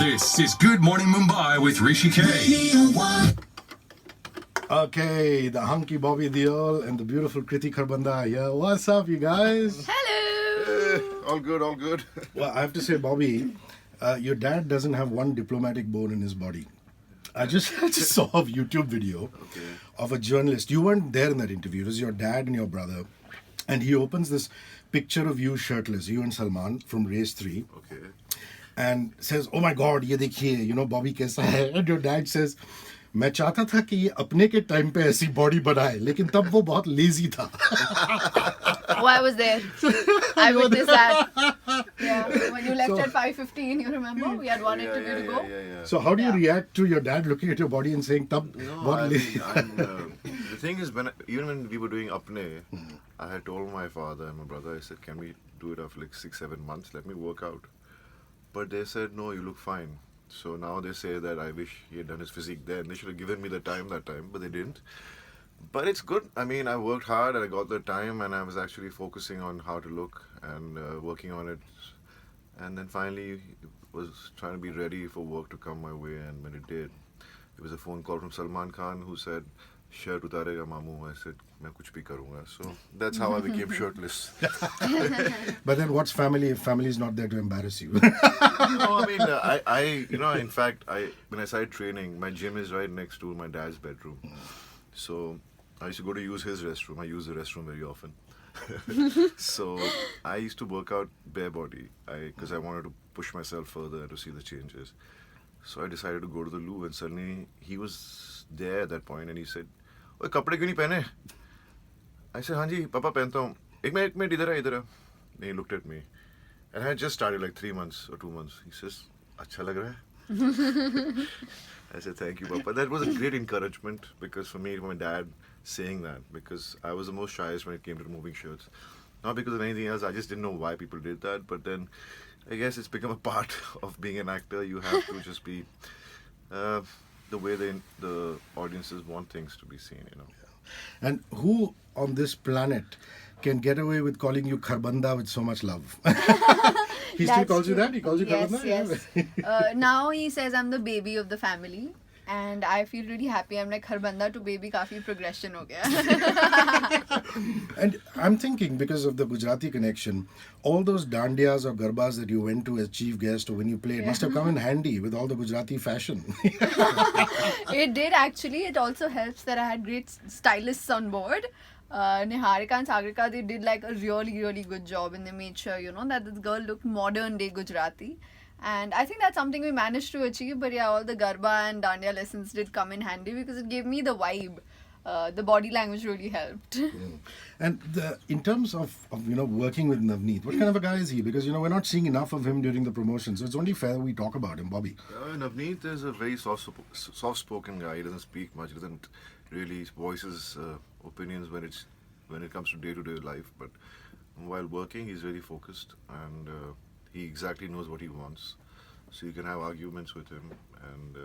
This is Good Morning Mumbai with Hrishi K. Okay, the hunky Bobby Deol and the beautiful Kriti Kharbanda here. What's up, you guys? Hello. All good, all good. Well, I have to say, Bobby, your dad doesn't have one diplomatic bone in his body. I just saw a YouTube video of a journalist. You weren't there in that interview. It was your dad and your brother. And he opens this picture of you shirtless, you and Salman from Race 3. Okay. And says, oh my God, ye dekhiye, you know, Bobby kaisa hai? And your dad says, मैं चाहता था कि ये अपने के time पे ऐसी body बनाए लेकिन तब वो बहुत लेजी था. Oh, I was there. I witnessed that. Yeah, when you left at 5:15, you remember? We had one interview to go. Yeah. So how do you react to your dad looking at your body and saying, "Tab बहुत lazy"? The thing is, even when we were doing Apne, I had told my father and my brother, I said, can we do it after like 6-7 months? Let me work out. But they said, no, you look fine. So now they say that I wish he had done his physique then. They should have given me the time that time, but they didn't. But it's good. I mean, I worked hard and I got the time and I was actually focusing on how to look and working on it. And then finally was trying to be ready for work to come my way, and when it did, it was a phone call from Salman Khan who said, shirt utarega mamu. I said, main kuch bhi karunga. So that's how I became shirtless. But then what's family if family is not there to embarrass you? No, I mean, in fact, when I started training, my gym is right next to my dad's bedroom. So I used to go to use his restroom. I use the restroom very often. So I used to work out bare body because I wanted to push myself further to see the changes. So I decided to go to the loo, and suddenly he was there at that point and he said, "Oye, kapde kyun nahi pehne?" I said, "Haan ji, papa pehanta hu." Ek minute, idhar aa. And he looked at me. And I had just started like 3 months or 2 months. He says, "Acha lag raha hai?" I said, "Thank you, Papa." That was a great encouragement because for me, my dad saying that, because I was the most shyest when it came to removing shirts. Not because of anything else, I just didn't know why people did that. But then I guess it's become a part of being an actor. You have to just be the way the audiences want things to be seen, you know. And who on this planet can get away with calling you Kharbanda with so much love? He still calls you that? He calls you Kharbanda? Yes. Now he says I'm the baby of the family. And I feel really happy. I'm like, Kharbanda to baby, काफी progression हो गया. And I'm thinking, because of the Gujarati connection, all those dandiyas or garbas that you went to as chief guest or when you played must have come in handy with all the Gujarati fashion. It did actually. It also helps that I had great stylists on board. Niharika and Sagarika, they did like a really good job, and they made sure, that this girl looked modern day Gujarati. And I think that's something we managed to achieve. But yeah, all the Garba and Dandiya lessons did come in handy because it gave me the vibe. The body language really helped. And in terms of working with Navneet, what kind of a guy is he? Because we're not seeing enough of him during the promotion, so it's only fair we talk about him, Bobby. Navneet is a very soft-spoken guy. He doesn't speak much. He doesn't really voice his opinions when it comes to day-to-day life. But while working, he's very focused, and he exactly knows what he wants. So you can have arguments with him, and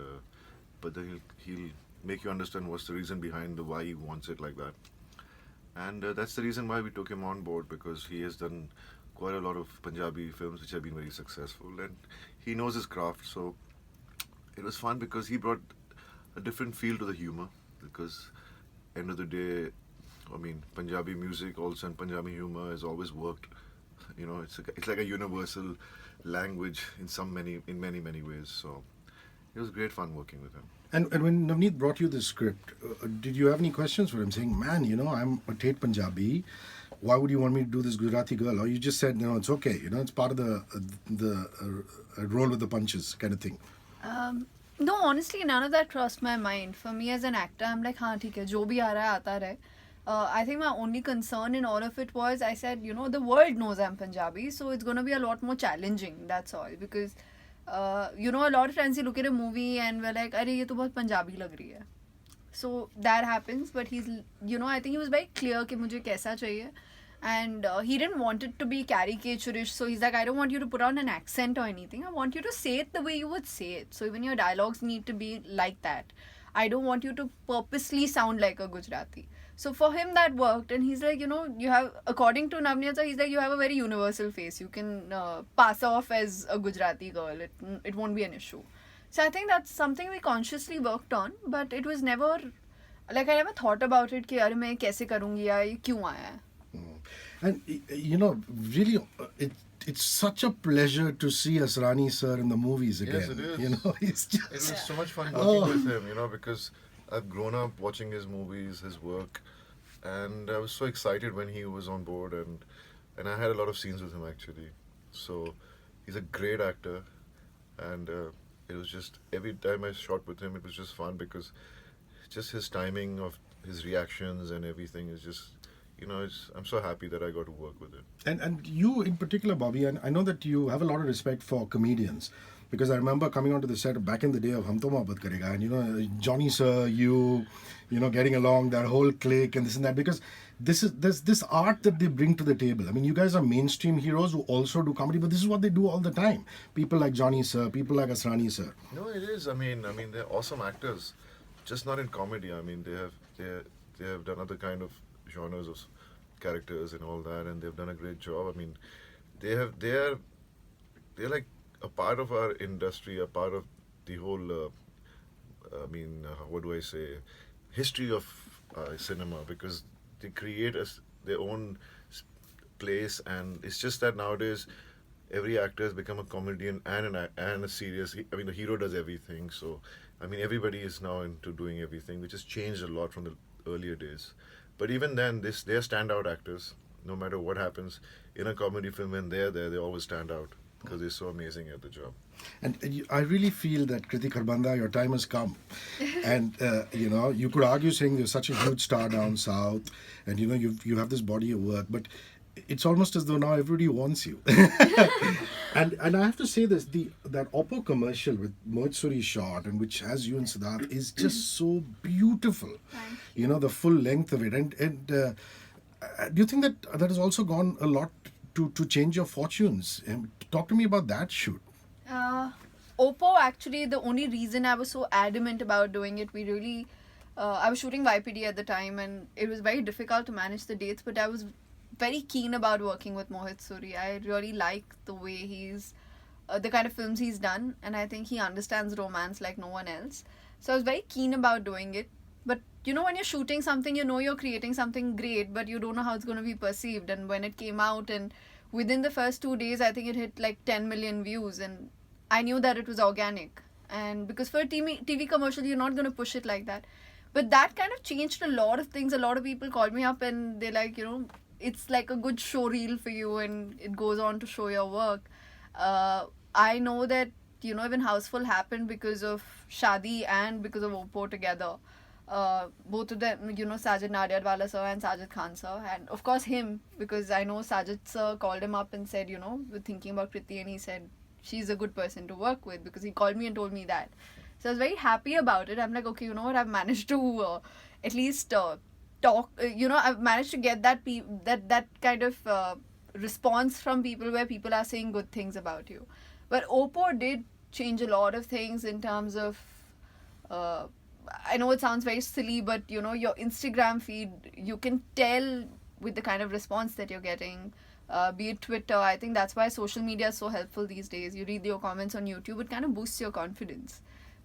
but then he'll make you understand what's the reason behind why he wants it like that. And that's the reason why we took him on board, because he has done quite a lot of Punjabi films which have been very successful, and he knows his craft. So it was fun because he brought a different feel to the humor, because end of the day, I mean, Punjabi music also and Punjabi humor has always worked. It's like a universal language in many ways. So it was great fun working with him. And when Navneet brought you the script, did you have any questions for him, saying, "Man, I'm a Tate Punjabi. Why would you want me to do this Gujarati girl?" Or you just said, it's okay. It's part of the roll with the punches kind of thing. No, honestly, none of that crossed my mind. For me as an actor, I'm like, हाँ ठीक है, जो भी आ रहा है आता रहे. I think my only concern in all of it was, I said, the world knows I'm Punjabi, so it's going to be a lot more challenging, that's all. Because, a lot of times you look at a movie and we're like, अरे ये तो बहुत पंजाबी लग रही है. So that happens, but he's, I think he was very clear कि मुझे कैसा चाहिए. And he didn't want it to be caricaturish, so he's like, I don't want you to put on an accent or anything. I want you to say it the way you would say it. So even your dialogues need to be like that. I don't want you to purposely sound like a Gujarati. So for him that worked, and he's like, you have, according to Navneet, he's like, you have a very universal face. You can pass off as a Gujarati girl. It won't be an issue. So I think that's something we consciously worked on, but it was never, like, I never thought about it कि यार मैं कैसे करूँगी या ये क्यों आया है. And really, it's such a pleasure to see Asrani sir in the movies again. Yes, it is. It's just... It was so much fun working with him, because I've grown up watching his movies, his work, and I was so excited when he was on board, and I had a lot of scenes with him actually. So he's a great actor, and it was just every time I shot with him, it was just fun because just his timing of his reactions and everything is just. I'm so happy that I got to work with him. And you in particular, Bobby, and I know that you have a lot of respect for comedians, because I remember coming onto the set back in the day of Hum To Mohabbat Karega, and Johnny sir, getting along, that whole clique and this and that, because there's this art that they bring to the table. I mean, you guys are mainstream heroes who also do comedy, but this is what they do all the time. People like Johnny sir, people like Asrani sir. No, it is. I mean, they're awesome actors, just not in comedy. I mean, they have done other kind of genres of characters and all that, and they've done a great job. I mean, they're like a part of our industry, a part of the whole what do I say, history of cinema, because they create their own place, and it's just that nowadays every actor has become a comedian and a serious. I mean, the hero does everything, so I mean everybody is now into doing everything, which has changed a lot from the earlier days. But even then, they're standout actors. No matter what happens in a comedy film, when they're there, they always stand out because they're so amazing at the job. And I really feel that Kriti Kharbanda, your time has come. And, you could argue saying you're such a huge star down south, and, you have this body of work, but it's almost as though now everybody wants you. and I have to say this, that Oppo commercial with Mohit Suri shot, and which has you and Siddharth, is just so beautiful. The full length of it. And do you think that has also gone a lot to change your fortunes? Talk to me about that shoot. Oppo, actually, the only reason I was so adamant about doing it, I was shooting YPD at the time, and it was very difficult to manage the dates, but I was very keen about working with Mohit Suri. I really like the way he's, the kind of films he's done, and I think he understands romance like no one else. So I was very keen about doing it. But when you're shooting something, you're creating something great, but you don't know how it's going to be perceived. And when it came out, and within the first 2 days, I think it hit like 10 million views, and I knew that it was organic. And because for a TV commercial, you're not going to push it like that. But that kind of changed a lot of things. A lot of people called me up and they're like, it's like a good show reel for you, and it goes on to show your work. I know that, even Houseful happened because of Shaadi and because of Oppo together. Both of them, Sajid Nadiadwala sir and Sajid Khan sir, and of course him, because I know Sajid sir called him up and said, we're thinking about Kriti, and he said she's a good person to work with, because he called me and told me that. So I was very happy about it. I'm like, okay, I've managed to at least talk, I've managed to get that kind of response from people where people are saying good things about you. But Oppo did change a lot of things in terms of, I know it sounds very silly, but your Instagram feed, you can tell with the kind of response that you're getting, be it Twitter. I think that's why social media is so helpful these days. You read your comments on YouTube, it kind of boosts your confidence.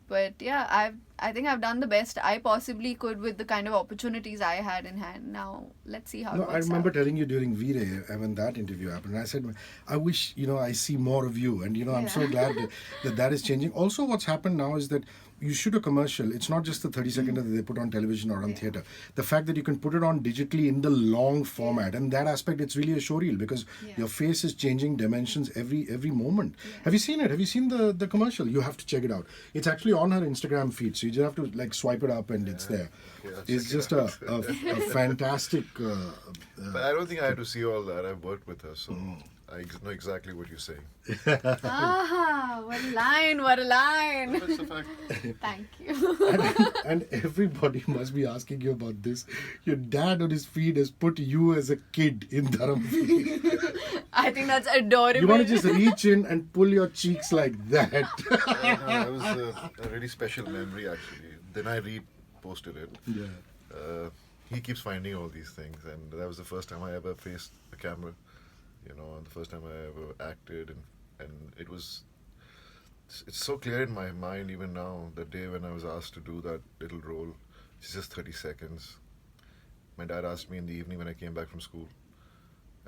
But yeah, I think I've done the best I possibly could with the kind of opportunities I had in hand. Now, let's see how it works I remember out. telling you during Veere, when that interview happened, and I said, I wish, I see more of you. And, I'm so glad that is changing. Also, what's happened now is that you shoot a commercial. It's not just the 30-second that they put on television or on theatre. The fact that you can put it on digitally in the long format, and that aspect, it's really a showreel, because your face is changing dimensions every moment. Have you seen it? Have you seen the commercial? You have to check it out. It's actually on her Instagram feed, so you just have to swipe it up and it's there. It's just a fantastic... but I don't think I had to see all that. I've worked with her, so I know exactly what you're saying. What a line, what a line. That's a fact. Thank you. And everybody must be asking you about this. Your dad on his feed has put you as a kid in Dharam feed. I think that's adorable. You want to just reach in and pull your cheeks like that. That was a really special memory, actually. Then I reposted it. Yeah. he keeps finding all these things, and that was the first time I ever faced a camera, you know, and the first time I ever acted, and it's so clear in my mind even now. The day when I was asked to do that little role, it's just 30 seconds. My dad asked me in the evening when I came back from school.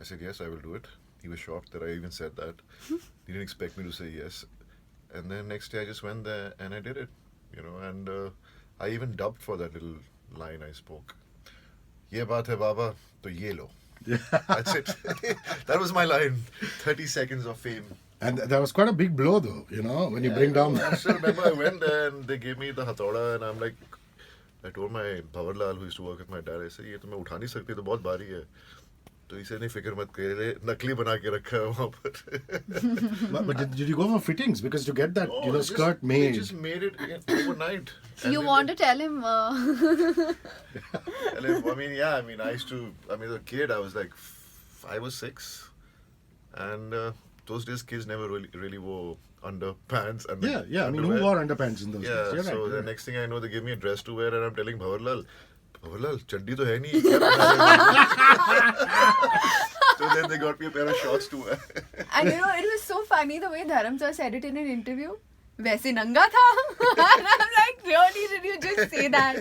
I said yes, I will do it. He was shocked that I even said that. He didn't expect me to say yes. And then next day I just went there and I did it, you know, and I even dubbed for that little line I spoke. Ye baat hai baba, to ye lo. That's it. That was my line. 30 seconds of fame. And that was quite a big blow, though, you know, when you bring down... I still remember I went there and they gave me the hatauda and I'm like, I told my Bhavarlal who used to work with my dad, I said, ये तो मैं उठा नहीं सकती तो बहुत भारी है. तो इसे नहीं फिक्र मत करे, नकली बना के रखा है वहाँ पर. But did you go for fittings? Because to get that, you know, skirt made... They just made it overnight. You want to tell him... I mean, yeah, I mean, as a kid, I was like 5 or 6. And those days, kids never really wore underpants. And Yeah, I mean, who wore underpants in those days? Yeah, You're so right, the next thing I know, they give me a dress to wear and I'm telling Bhavarlal, chaddi to hai nahi. क्या पहना है?" So then they got me a pair of shorts to wear. And you know, it was so funny the way Dharam sir said it in an interview. वैसे नंगा था. And I'm like, really, did you just say that?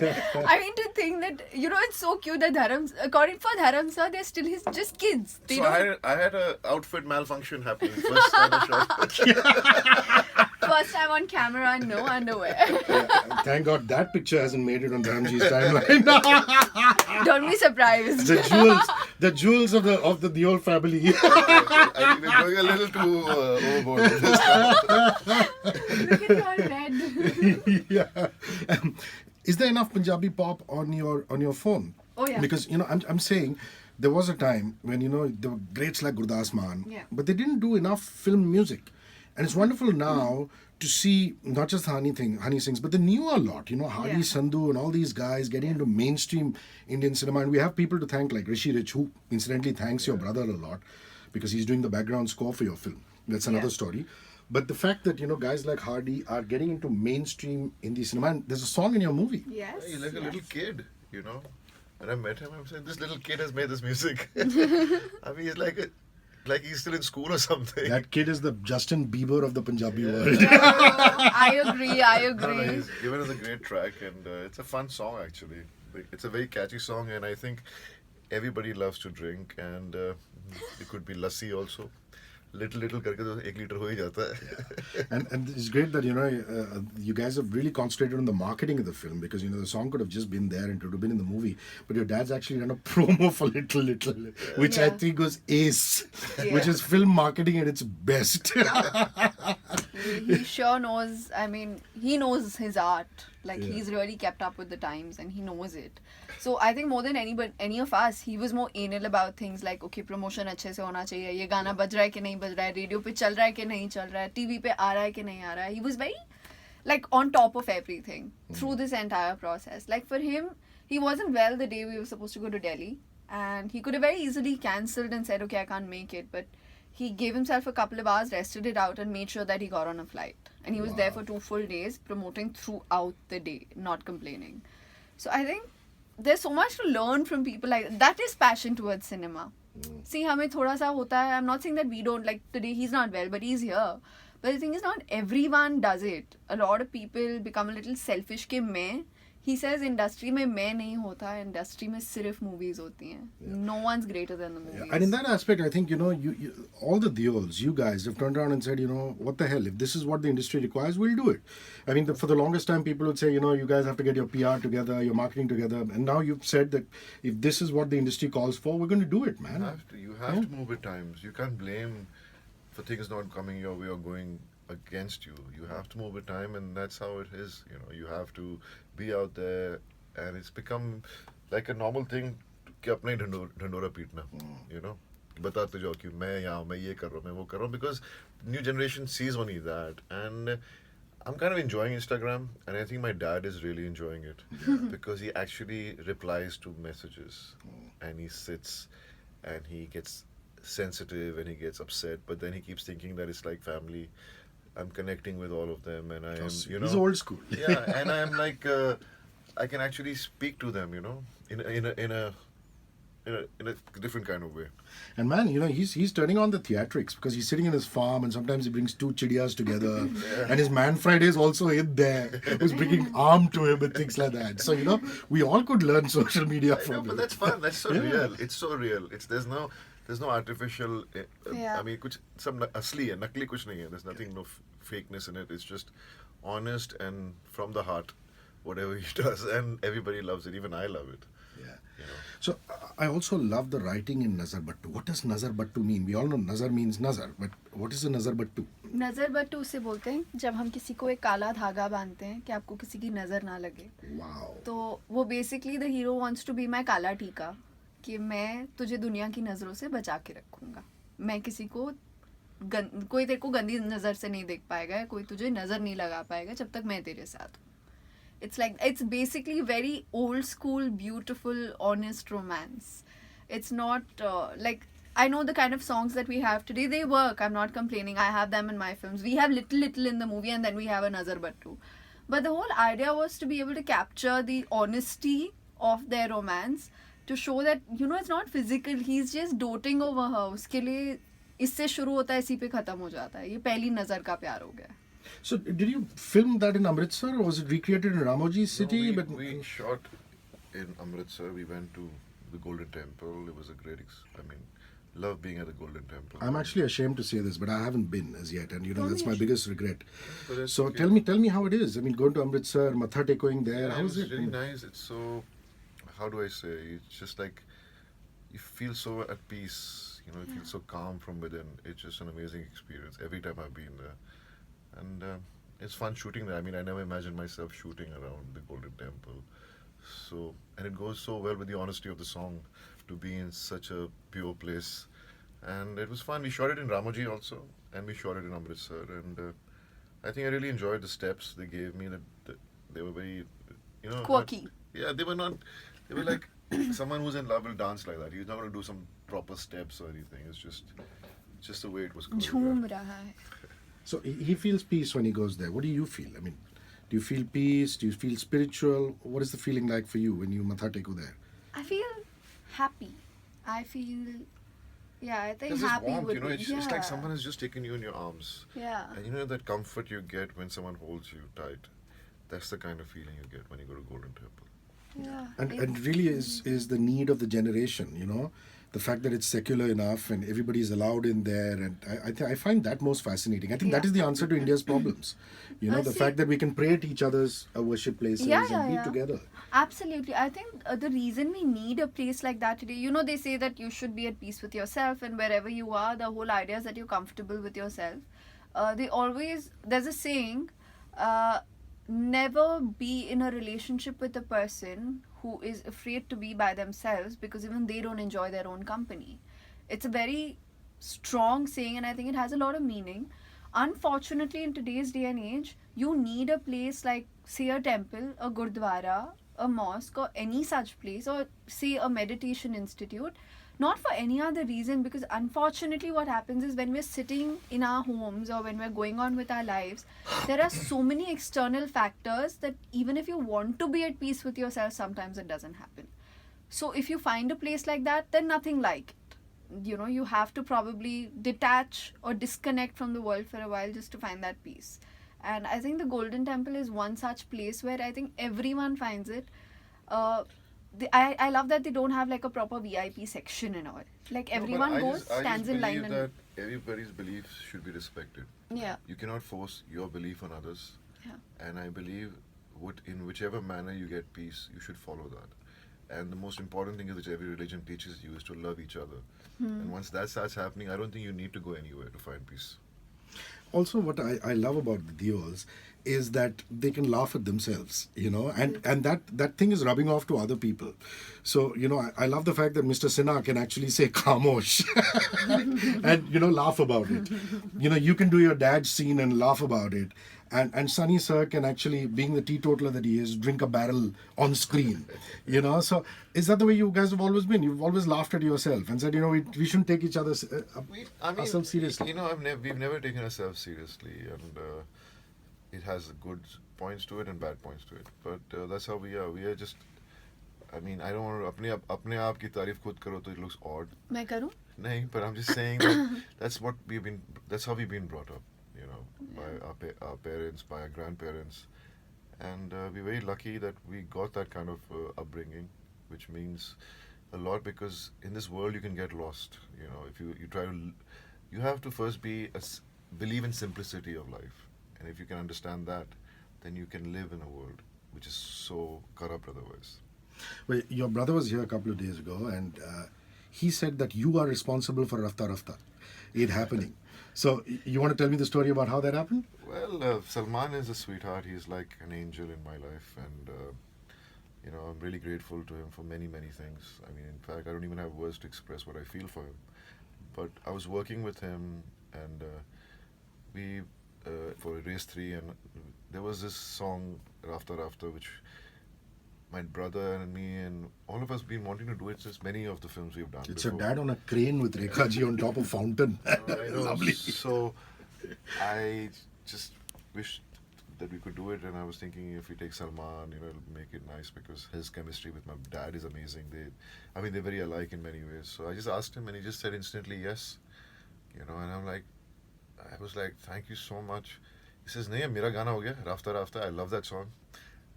I mean, to think that, you know, it's so cute that according for Dharam sir, they're still just kids. They So don't... I had a outfit malfunction happening. First time I shot. First time on camera, no underwear. Thank God that picture hasn't made it on Ramji's timeline. Don't be surprised. The jewels of the Deol family. I think we're going a little too overboard with this now. Look at you all red. Yeah. Is there enough Punjabi pop on your phone? Oh yeah. Because you know, I'm saying there was a time when you know there were greats like Gurdas Maan, but they didn't do enough film music, and it's wonderful now to see not just Honey Sings, but the newer lot. You know, Hardy Sandhu and all these guys getting into mainstream Indian cinema, and we have people to thank like Hrishi K, who incidentally thanks your brother a lot because he's doing the background score for your film. That's another story. But the fact that, you know, guys like Hardy are getting into mainstream Hindi cinema, and there's a song in your movie. Yes. He's like a little kid, you know. When I met him, I'm saying, this little kid has made this music. I mean, he's like he's still in school or something. That kid is the Justin Bieber of the Punjabi world. I agree. No, he's given us a great track, and it's a fun song, actually. It's a very catchy song, and I think everybody loves to drink, and it could be lassi also. Little करके तो 1 liter हो ही जाता है. And it's great that, you know, you guys have really concentrated on the marketing of the film because, you know, the song could have just been there and it would have been in the movie. But your dad's actually done a promo for Little, which I think was ace, which is film marketing at its best. He sure knows, I mean, he knows his art. Like, he's really kept up with the times and he knows it. So, I think more than any of us, he was more anal about things like, okay, promotion अच्छे से होना चाहिए, ये गाना बज रहा है कि नहीं बज रहा है, रेडियो पे चल रहा है कि नहीं चल रहा है, टीवी पे आ रहा है कि नहीं आ रहा है. He was very, like, on top of everything through this entire process. Like, for him, he wasn't well the day we were supposed to go to Delhi. And he could have very easily cancelled and said, okay, I can't make it. But he gave himself a couple of hours, rested it out, and made sure that he got on a flight. And he was there for 2 full days, promoting throughout the day, not complaining. So I think there's so much to learn from people like that. Is passion towards cinema. See, हमें थोड़ा सा होता है. I'm not saying that we don't, like today he's not well, but he's here. But the thing is, not everyone does it. A lot of people become a little selfish कि मैं. He says industry में मैं नहीं होता, industry में सिर्फ movies होती हैं. No one's greater than the movies. And in that aspect, I think, you know, you all the Deols, you guys have turned around and said, you know, what the hell, if this is what the industry requires, we'll do it. I mean, for the longest time, people would say, you know, you guys have to get your PR together, your marketing together. And now you've said that if this is what the industry calls for, we're going to do it, man. You have to move with times. You can't blame for things not coming your way or going against you. You have to move with time, and that's how it is. You know, you have to be out there, and it's become like a normal thing कि अपना ही ढंडोरा पीटना, you know, बताते जाओ कि मैं यहाँ मैं ये कर रहा हूँ मैं वो कर रहा हूँ, because new generation sees only that, and I'm kind of enjoying Instagram, and I think my dad is really enjoying it because he actually replies to messages, and he sits and he gets sensitive and he gets upset, but then he keeps thinking that it's like family. I'm connecting with all of them, and I am, you know, He's old school. yeah, and I'm like, I can actually speak to them, in a different kind of way. And man, he's turning on the theatrics because he's sitting in his farm and sometimes he brings two chidiyas together. And his Man Friday is also in there, who's bringing arm to him and things like that. So, we all could learn social media from him. But that's fun. That's so real. It's so real. There's no artificial. Yeah. I mean, some asli hai, nakli kuch nahi hai. There's nothing, no fakeness in it. It's just honest and from the heart, whatever he does, and everybody loves it. Even I love it. Yeah. So I also love the writing in Nazar Battu. What does Nazar Battu mean? We all know Nazar means Nazar, but what is a Nazar Battu? नज़र बट्टू उसे बोलते हैं जब हम किसी को एक काला धागा बांधते हैं कि आपको किसी की नज़र ना लगे. Wow. तो वो basically the hero wants to be my काला टीका कि मैं तुझे दुनिया की नज़रों से बचा के रखूँगा. मैं किसी को कोई तेरे को गंदी नज़र से नहीं देख पाएगा, कोई तुझे नज़र नहीं लगा पाएगा जब तक मैं तेरे साथ हूँ. It's basically very old school, beautiful, honest romance. It's not I know the kind of songs that we have today, they work. I'm not complaining. I have them in my films. We have little in the movie and then we have a Nazar Battu. But the whole idea was to be able to capture the honesty of their romance, to show that, it's not physical. He's just doting over her. उसके लिए इससे शुरू होता है, इसी पे खत्म हो जाता है. ये पहली नज़र का प्यार हो गया. So did you film that in Amritsar or was it recreated in Ramoji City? No, we shot in Amritsar. We went to the Golden Temple. It was a great love being at the Golden Temple. I'm actually ashamed to say this, but I haven't been as yet, and that's my biggest regret. So okay. tell me how it is. I mean, going to Amritsar, Matha Tekoing there, how is it? It's really nice. It's so, how do I say? It's just like you feel so at peace. You feel so calm from within. It's just an amazing experience every time I've been there. And it's fun shooting there. I mean, I never imagined myself shooting around the Golden Temple. So, and it goes so well with the honesty of the song to be in such a pure place. And it was fun. We shot it in Ramoji also, and we shot it in Amritsar. And I think I really enjoyed the steps they gave me. That they were very, Quirky. They were like someone who's in love will dance like that. He's not going to do some proper steps or anything. It's just the way it was choreographed. झूम रहा है. So he feels peace when he goes there. What do you feel? I mean, do you feel peace? Do you feel spiritual? What is the feeling like for you when you Matha Teko there? I feel happy. I feel, I think There's this happy warmth, would be. it's like someone has just taken you in your arms. Yeah. And that comfort you get when someone holds you tight. That's the kind of feeling you get when you go to Golden Temple. Yeah. And really is the need of the generation, the fact that it's secular enough and everybody's allowed in there, and I find that most fascinating. I think that is the answer to India's problems. The fact that we can pray at each other's worship places and be together. Absolutely. I think the reason we need a place like that today, they say that you should be at peace with yourself, and wherever you are, the whole idea is that you're comfortable with yourself. There's a saying, never be in a relationship with a person who is afraid to be by themselves, because even they don't enjoy their own company. It's a very strong saying, and I think it has a lot of meaning. Unfortunately, in today's day and age, you need a place like, say, a temple, a gurdwara, a mosque, or any such place, or say a meditation institute, not for any other reason, because unfortunately what happens is when we're sitting in our homes or when we're going on with our lives, there are so many external factors that even if you want to be at peace with yourself, sometimes it doesn't happen. So if you find a place like that, then nothing like it. You have to probably detach or disconnect from the world for a while just to find that peace. And I think the Golden Temple is one such place where I think everyone finds it. I love that they don't have like a proper VIP section and all. Like everyone goes, stands in line. I just believe that everybody's beliefs should be respected. Yeah. You cannot force your belief on others. Yeah. And I believe in whichever manner you get peace, you should follow that. And the most important thing is that every religion teaches you is to love each other. And once that starts happening, I don't think you need to go anywhere to find peace. Also, what I love about the Deols is that they can laugh at themselves, and that thing is rubbing off to other people. So, I love the fact that Mr. Sinha can actually say Khamosh and, laugh about it. You can do your dad's scene and laugh about it. And Sunny Sir can actually, being the teetotaler that he is, drink a barrel on screen. So is that the way you guys have always been? You've always laughed at yourself and said, we shouldn't take each other ourselves seriously. We've never taken ourselves seriously, and it has good points to it and bad points to it. But that's how we are. We are just. I mean, I don't want to अपने आप की तारीफ खुद करो तो it looks odd. मैं करूँ? नहीं, but I'm just saying that that's how we've been brought up, you know, by our parents, by our grandparents, and we're very lucky that we got that kind of upbringing, which means a lot because in this world you can get lost. You know, if you try to, you have to first believe in simplicity of life, and if you can understand that, then you can live in a world which is so corrupt otherwise. Well, your brother was here a couple of days ago, and he said that you are responsible for Rafta Rafta, it happening. So, you want to tell me the story about how that happened? Well, Salman is a sweetheart. He's like an angel in my life, and you know, I'm really grateful to him for many, many things. I mean, in fact, I don't even have words to express what I feel for him. But I was working with him, and we for Race 3, and there was this song Rafta Rafta, which my brother and me and all of us been wanting to do it since many of the films we've done. It's before. your dad on a crane with Rekha ji on top of fountain. I know. Lovely. So I just wished that we could do it, and I was thinking if we take Salman, you know, it'll make it nice because his chemistry with my dad is amazing. They're very alike in many ways. So I just asked him, and he just said instantly yes, you know. And I was like, thank you so much. He says, "Nahi, mera gana ho gaya, Rafta Rafta. I love that song,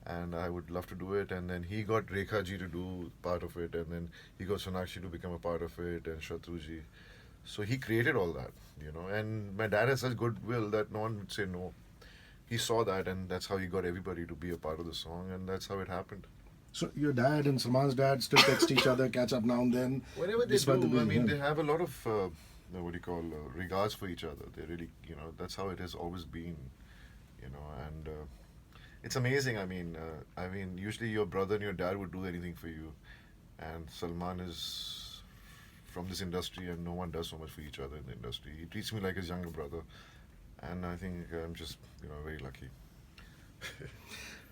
and I would love to do it." And then he got Rekha ji to do part of it, and then he got Sonakshi to become a part of it, and Shatru ji. So he created all that, you know. And my dad has such goodwill that no one would say no. He saw that, and that's how he got everybody to be a part of the song, and that's how it happened. So, your dad and Salman's dad still text each other, catch up now and then? Whenever they despite do, the I being mean, here? they have a lot of regards for each other. They really, you know, that's how it has always been, you know. And it's amazing. I mean, usually your brother and your dad would do anything for you, and Salman is from this industry, and no one does so much for each other in the industry. He treats me like his younger brother, and I think I'm just, you know, very lucky.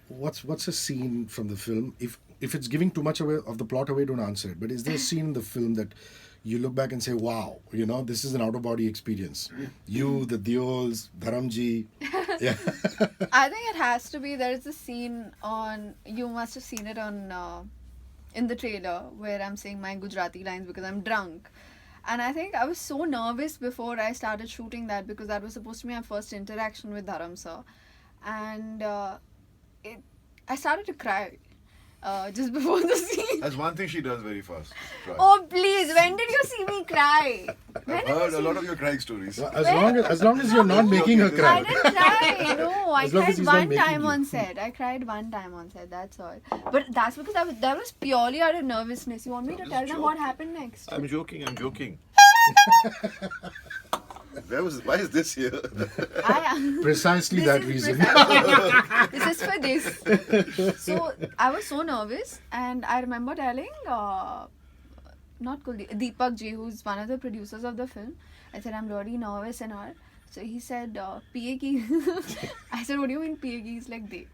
What's a scene from the film? If it's giving too much away of the plot away, don't answer it. But is there a scene in the film that you look back and say, wow, you know, this is an out-of-body experience? You, the Deols, Dharamji. Yeah. I think it has to be. There is a scene on. You must have seen it on in the trailer where I'm saying my Gujarati lines because I'm drunk, and I think I was so nervous before I started shooting that because that was supposed to be my first interaction with Dharam sir, and I started to cry just before the scene. That's one thing she does very fast. Cry. Oh please! When did you see me cry? When I've did you heard a see lot of your crying stories. As long as you're not making her I cry. didn't cry. No, I As long as cried he's not one making time you. on set. I cried one time on set. That's all. But that's because that was purely out of nervousness. You want me to tell them what happened next? I'm joking. Why is this here? Precisely This that is reason. This is for this. So I was so nervous, and I remember telling not Kuldeep, Deepak Ji, who's one of the producers of the film. I said I'm really nervous and all. So he said, "PA ki." I said, "What do you mean PA ki?" He's like, "Dekh,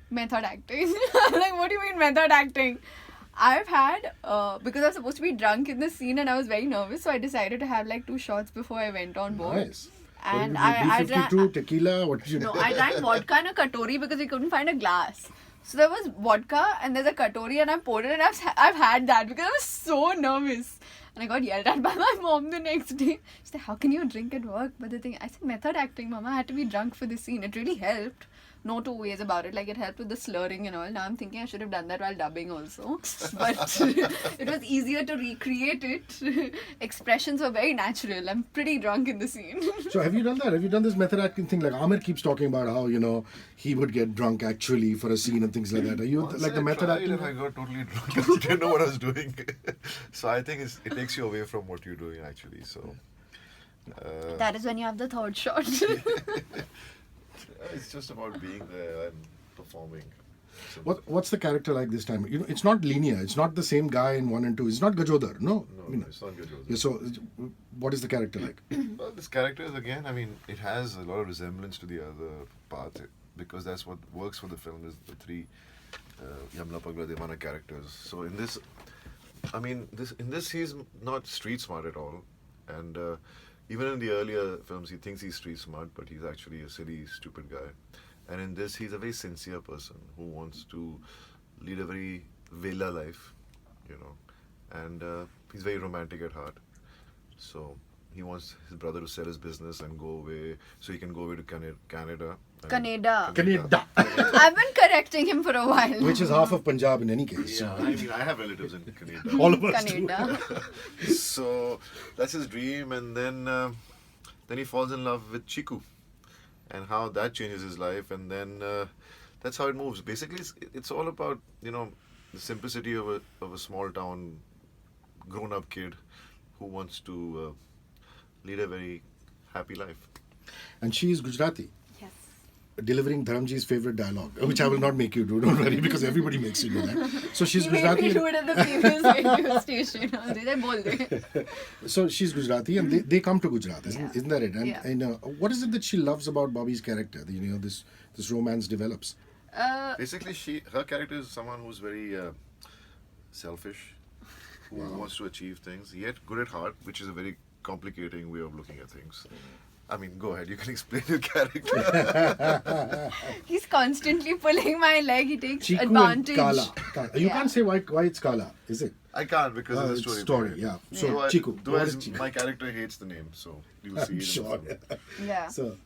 method acting." I'm like, "What do you mean method acting?" I've had because I was supposed to be drunk in the scene and I was very nervous, so I decided to have like 2 shots before I went on board. Nice. And I B52, tequila, what did you do? No, I drank vodka in a katori because we couldn't find a glass. So there was vodka and there's a katori and I poured it and I've had that because I was so nervous. And I got yelled at by my mom the next day. She said, "How can you drink at work?" But the thing, I said, method acting, Mama. I had to be drunk for this scene. It really helped. No two ways about it. Like, it helped with the slurring and all. Now I'm thinking I should have done that while dubbing also. But it was easier to recreate it. Expressions were very natural. I'm pretty drunk in the scene. So have you done that? Have you done this method acting thing? Like Amir keeps talking about how, you know, he would get drunk actually for a scene and things like that. Are you like the method acting? And I got totally drunk. I didn't know what I was doing. So I think it takes you away from what you're doing actually. So That is when you have the third shot. it's just about being there and performing. So What's the character like this time? You know, it's not linear. It's not the same guy in 1 and 2. It's not Gajodhar. No. No, it's not good. Yeah, so what is the character like? Well, this character is again, I mean, it has a lot of resemblance to the other part because that's what works for the film is the 3 Yamla, Pagla, Deewana characters. So in this, I mean, in this he's not street smart at all, and even in the earlier films he thinks he's street smart, but he's actually a silly, stupid guy. And in this, he's a very sincere person who wants to lead a very vela life, you know, and he's very romantic at heart. So he wants his brother to sell his business and go away, so he can go away to Canada. Canada. Canada. I've been correcting him for a while. Which is half of Punjab in any case. Yeah, I mean, I have relatives in Canada. All of us do. Canada. So that's his dream, and then he falls in love with Chiku, and how that changes his life, and then that's how it moves. Basically, it's all about, you know, the simplicity of a small town grown-up kid who wants to lead a very happy life. And she is Gujarati, Yes. delivering Dharamji's favorite dialogue, which I will not make you do, don't worry, because everybody makes you do that. So she's He made me Gujarati. do it at the previous radio station. I bol de. So she's Gujarati, and they come to Gujarat, Yeah. isn't that it? And, Yeah. and what is it that she loves about Bobby's character? You know, this romance develops. Basically, her character is someone who's very selfish, who wants to achieve things, yet good at heart, which is a very complicating way of looking at things. I mean, go ahead, you can explain your character. He's constantly pulling my leg. He takes Chiku advantage. and Kala. You Yeah. can't say why it's Kala, is it? I can't because of the It's story. story, yeah. Yeah. So Chiku, Though what as is Chiku? my character hates the name, so you'll see I'm it. sure. In the film. Yeah. So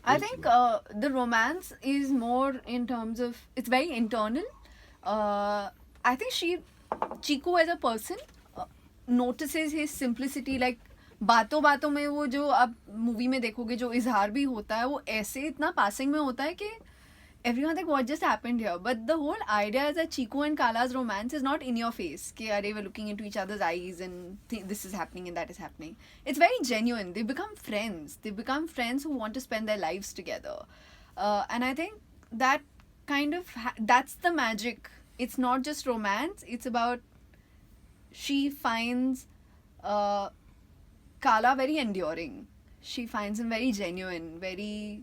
I think the romance is more in terms of, it's very internal. I think Chiku as a person notices his simplicity, like बातों बातों में वो जो आप movie में देखोगे जो इजहार भी होता है वो ऐसे इतना पासिंग में होता है कि everyone like what just happened here, but the whole idea is that Chiku and Kala's romance is not in your face कि अरे we're looking into each other's eyes and this is happening and that is happening. It's very genuine. They become friends who want to spend their lives together, and I think that kind of that's the magic. It's not just romance, it's about she finds Kala very enduring. She finds him very genuine, very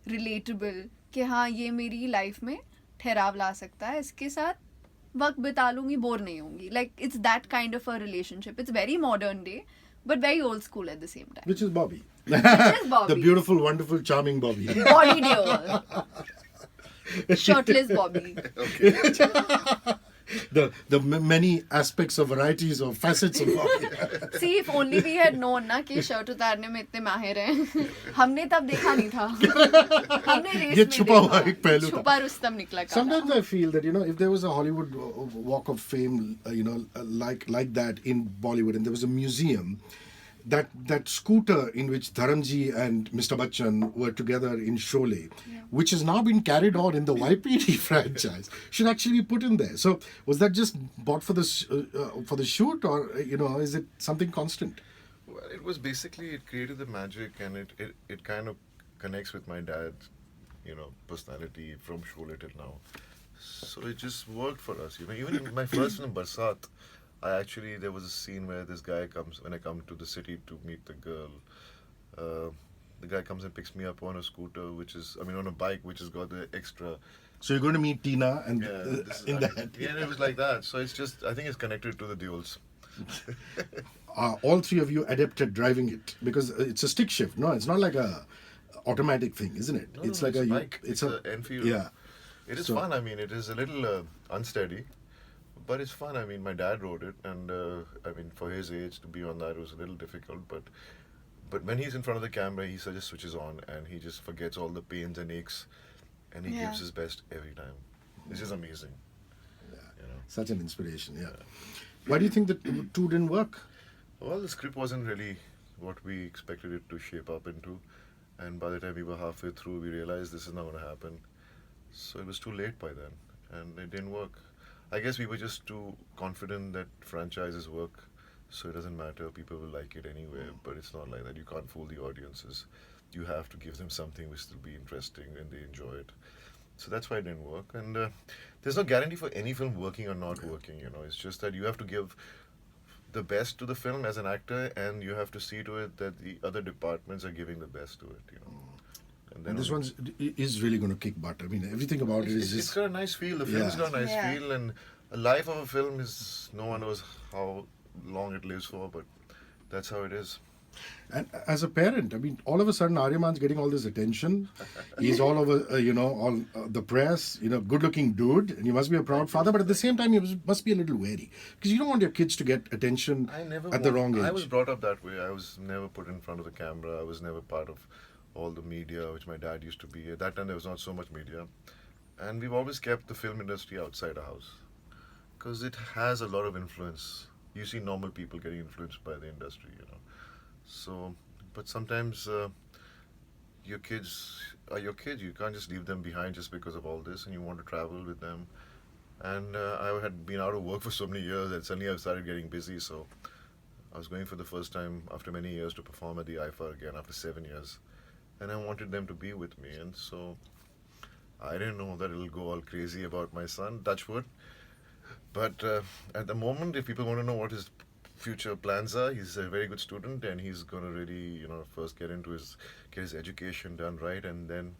relatable. कि हाँ ये मेरी life में ठहराव ला सकता है, इसके साथ वक्त बिता लूंगी, बोर नहीं होंगी. Like it's that kind of a relationship. It's very modern day, but very old school at the same time. which is Bobby. Which is Bobby. The beautiful, wonderful, charming Bobby. Body Deol. Shirtless Bobby. the many aspects of varieties of facets of Bobby. See, if only we had known ना कि shirt उतारने में इतने माहिर हैं, हमने तब देखा नहीं था. हमने रेस ये में छुपा हुआ एक पहलू था. छुपा रुस्तम निकला काला. Sometimes I feel that, you know, if there was a Hollywood Walk of Fame, like that in Bollywood, and there was a museum, that scooter in which Dharamji and Mr. Bachchan were together in Sholay, which has now been carried on in the YPD franchise, should actually be put in there. So was that just bought for the shoot, or is it something constant? Well, it was basically, it created the magic, and it kind of connects with my dad's, personality from Sholay till now. So it just worked for us. Even in my first film, Barsat, there was a scene where this guy comes, when I come to the city to meet the girl, the guy comes and picks me up on a scooter, on a bike, which has got the extra. So you're going to meet Tina and in that. Yeah, it was like that. So it's just, I think it's connected to the Deols. All three of you adapted driving it, because it's a stick shift. No, it's not like a automatic thing, isn't it? No, it's no, like it's a bike. It's a Enfield. Yeah. It is So- fun. It is a little unsteady, but it's fun. My dad rode it, and for his age to be on that was a little difficult. But when he's in front of the camera, he just switches on, and he just forgets all the pains and aches, and he Yeah. gives his best every time. It's just amazing. Such an inspiration, yeah. Why do you think the two didn't work? Well, the script wasn't really what we expected it to shape up into, and by the time we were halfway through, we realized this is not going to happen. So it was too late by then, and it didn't work. I guess we were just too confident that franchises work, so it doesn't matter, people will like it anyway, but it's not like that. You can't fool the audiences. You have to give them something which will be interesting and they enjoy it. So that's why it didn't work, and there's no guarantee for any film working or not working, It's just that you have to give the best to the film as an actor, and you have to see to it that the other departments are giving the best to it, And this one is really going to kick butt. Everything about it is It's just... got a nice feel. The film's got a nice Yeah. feel, and a life of a film is, no one knows how long it lives for, but that's how it is. And as a parent, I mean, all of a sudden, Aryaman's getting all this attention. He's all over, all the press, good-looking dude, and you must be a proud father. But at the same time, you must be a little wary because you don't want your kids to get attention at the wrong age. I was brought up that way. I was never put in front of the camera. I was never part of all the media, which my dad used to be. At that time, there was not so much media. And we've always kept the film industry outside our house because it has a lot of influence. You see normal people getting influenced by the industry, So, but sometimes your kids are your kids. You can't just leave them behind just because of all this, and you want to travel with them. And I had been out of work for so many years, and suddenly I started getting busy. So I was going for the first time after many years to perform at the IFA again after 7 years, and I wanted them to be with me. And so I didn't know that it'll go all crazy about my son, touch wood. But at the moment, if people want to know what his future plans are, he's a very good student, and he's going to really, first get his education done right, and then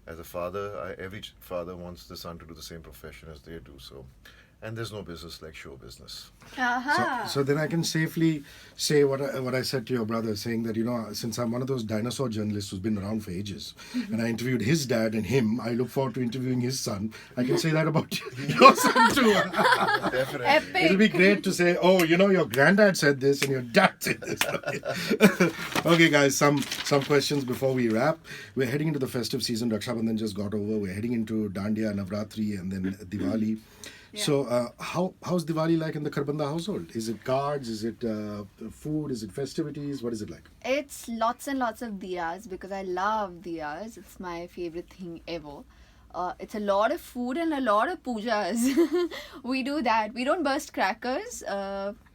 as a father, every father wants the son to do the same profession as they do. So, and there's no business like show business. So then I can safely say what I said to your brother, saying that, since I'm one of those dinosaur journalists who's been around for ages, and I interviewed his dad and him, I look forward to interviewing his son. I can say that about your son too. Definitely. Epic. It'll be great to say, oh, your granddad said this and your dad said this. Okay, guys, some questions before we wrap. We're heading into the festive season. Raksha Bandhan just got over. We're heading into Dandiya, Navratri, and then Diwali. Yeah. So, how's Diwali like in the Kharbanda household? Is it cards? Is it food? Is it festivities? What is it like? It's lots and lots of diyas because I love diyas. It's my favorite thing ever. It's a lot of food and a lot of pujas. We do that. We don't burst crackers.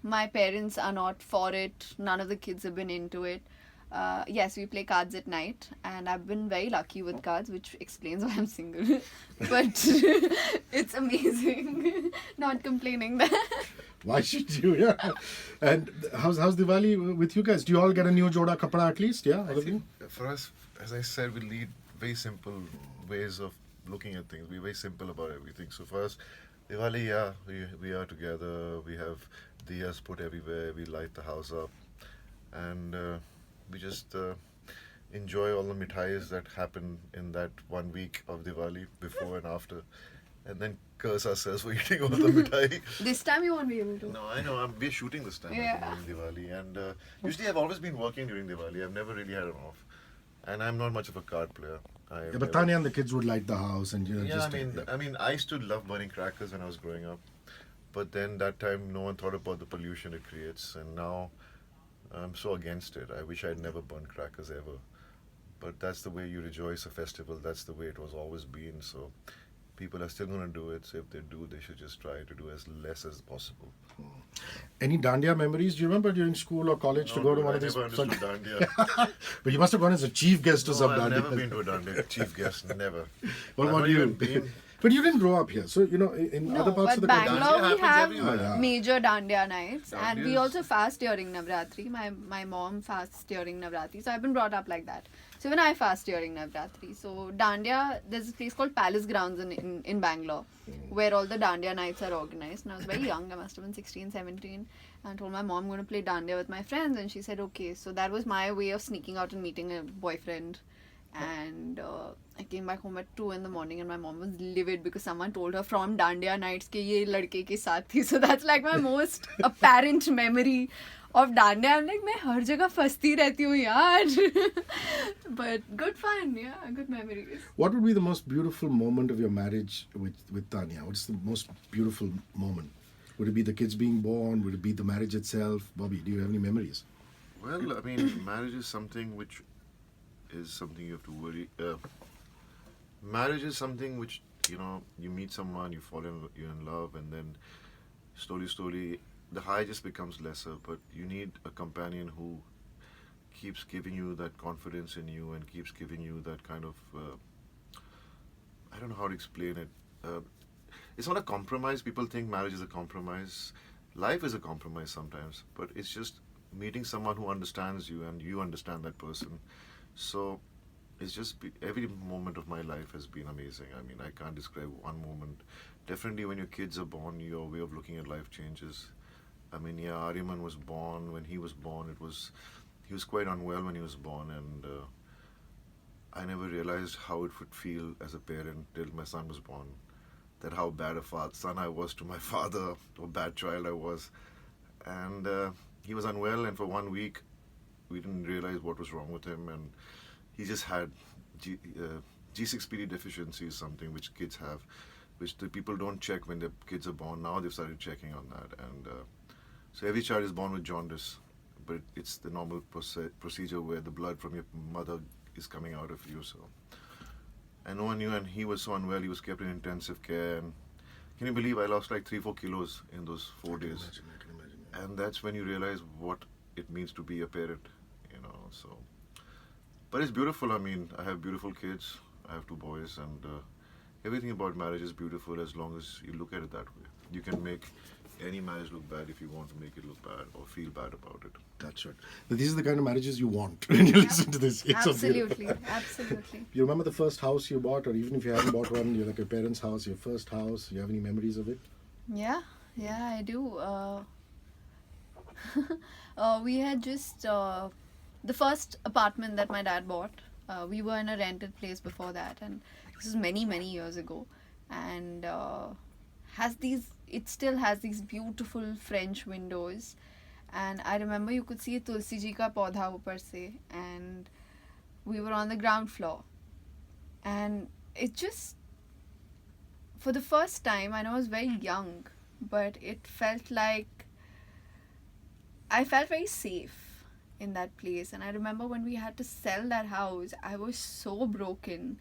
My parents are not for it. None of the kids have been into it. Yes, we play cards at night, and I've been very lucky with cards, which explains why I'm single. But it's amazing. Not complaining there. Why should you? Yeah. And how's Diwali with you guys? Do you all get a new joda kapda at least? Yeah, all of you? For us, as I said, we lead very simple ways of looking at things. We're very simple about everything. So for us, Diwali, yeah, we are together. We have diyas put everywhere. We light the house up, and we just enjoy all the mithais that happen in that 1 week of Diwali, before and after, and then curse ourselves for eating all the mithai. This time you won't be able to. No, I know. We're shooting this time Yeah. during Diwali, and usually I've always been working during Diwali. I've never really had an off, and I'm not much of a card player. Yeah, but Tanya and the kids would light the house and Yeah, just I mean, I used to love burning crackers when I was growing up, but then that time no one thought about the pollution it creates, and now I'm so against it. I wish I'd never burned crackers ever, but that's the way you rejoice a festival. That's the way it was always been. So people are still going to do it. So if they do, they should just try to do as less as possible. Any Dandiya memories? Do you remember during school or college to go to one of these? I never understood Dandiya. But you must have gone as a chief guest to No, some I've Dandiya. never been to a Dandiya chief guest. Never. What I've about not you? even been. But you didn't grow up here, so in No, other parts but of the country. Bangalore Dandiya we happens have everywhere. Yeah. major Dandiya nights, and we Dandiyas. also fast during Navratri. My mom fasts during Navratri, so I've been brought up like that. So even I fast during Navratri. So Dandiya, there's a place called Palace Grounds in Bangalore, where all the Dandiya nights are organized. And I was very young, I must have been 16, 17. And I told my mom I'm going to play Dandiya with my friends, and she said okay. So that was my way of sneaking out and meeting a boyfriend. And I came back home at 2 in the morning, and my mom was livid because someone told her from Dandiya nights ke ye ladke ke saath thi. So that's like my most apparent memory of Dandiya. I'm like, मैं हर जगह फंसती रहती हूँ यार. But good fun, yeah, good memories. What would be the most beautiful moment of your marriage with Tanya? What's the most beautiful moment? Would it be the kids being born? Would it be the marriage itself? Bobby, do you have any memories? Well, I mean, marriage is something which is something you have to worry. Marriage is something which, you meet someone, you're in love, and then slowly, the high just becomes lesser. But you need a companion who keeps giving you that confidence in you and keeps giving you that kind of, I don't know how to explain it. It's not a compromise. People think marriage is a compromise. Life is a compromise sometimes, but it's just meeting someone who understands you and you understand that person. So it's just every moment of my life has been amazing. I mean, I can't describe one moment. Definitely when your kids are born, your way of looking at life changes. I mean, yeah, Ariman was born. When he was born, he was quite unwell when he was born, and I never realized how it would feel as a parent till my son was born. That how bad a son I was to my father, or bad child I was. And he was unwell, and for 1 week, we didn't realize what was wrong with him, and he just had G6PD deficiency is something which kids have, which the people don't check when their kids are born. Now they've started checking on that, and so every child is born with jaundice, but it's the normal procedure where the blood from your mother is coming out of you. So, and no one knew, and he was so unwell. He was kept in intensive care, and can you believe I lost like 3-4 kilos in those 4 days? I can imagine. Yeah. And that's when you realize what it means to be a parent, so. But it's beautiful. I mean, I have beautiful kids. I have 2 boys, and everything about marriage is beautiful as long as you look at it that way. You can make any marriage look bad if you want to make it look bad or feel bad about it. That's right. But these are the kind of marriages you want when you listen to this. It's so beautiful. Absolutely. You remember the first house you bought, or even if you haven't bought one, you're like your parents' house, your first house. You have any memories of it? Yeah, I do. We had just the first apartment that my dad bought. We were in a rented place before that, and this is many years ago. And it still has these beautiful French windows. And I remember you could see Tulsi ji ka paudha upar se, and we were on the ground floor. And it just, for the first time, I know I was very young, but it felt like I felt very safe in that place. And I remember when we had to sell that house, I was so broken.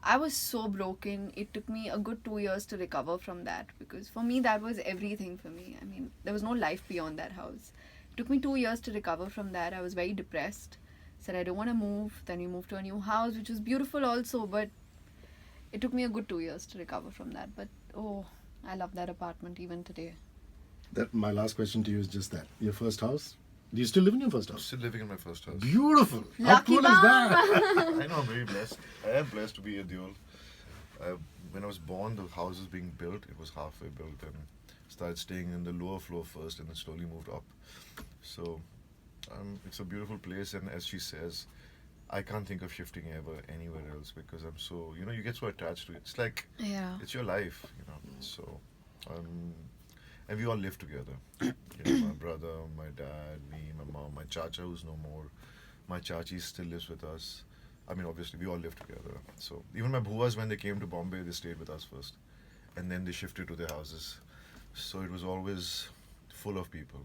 It took me a good 2 years to recover from that, because for me that was everything for me. I mean, there was no life beyond that house. It took me 2 years to recover from that. I was very depressed. Said I don't want to move. Then we moved to a new house, which was beautiful also, but it took me a good 2 years to recover from that. But I love that apartment even today. My last question to you is just that. Your first house? Do you still live in your first I'm house? still living in my first house. Beautiful. How Lucky cool is that? I know, I'm very blessed. I am blessed to be a Deol. When I was born, the house was being built. It was halfway built, and started staying in the lower floor first, and then slowly moved up. So it's a beautiful place, and as she says, I can't think of shifting ever anywhere else, because I'm so, you get so attached to it. It's like, it's your life, So, and we all live together. My brother, my dad, me, my mom, my chacha who's no more. My chachi still lives with us. I mean, obviously, we all live together. So even my bhuas, when they came to Bombay, they stayed with us first. And then they shifted to their houses. So it was always full of people.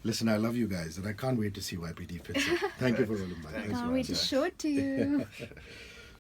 Listen, I love you guys, and I can't wait to see YPD fits in. Thank you for rolling by. Can't wait to show it to you.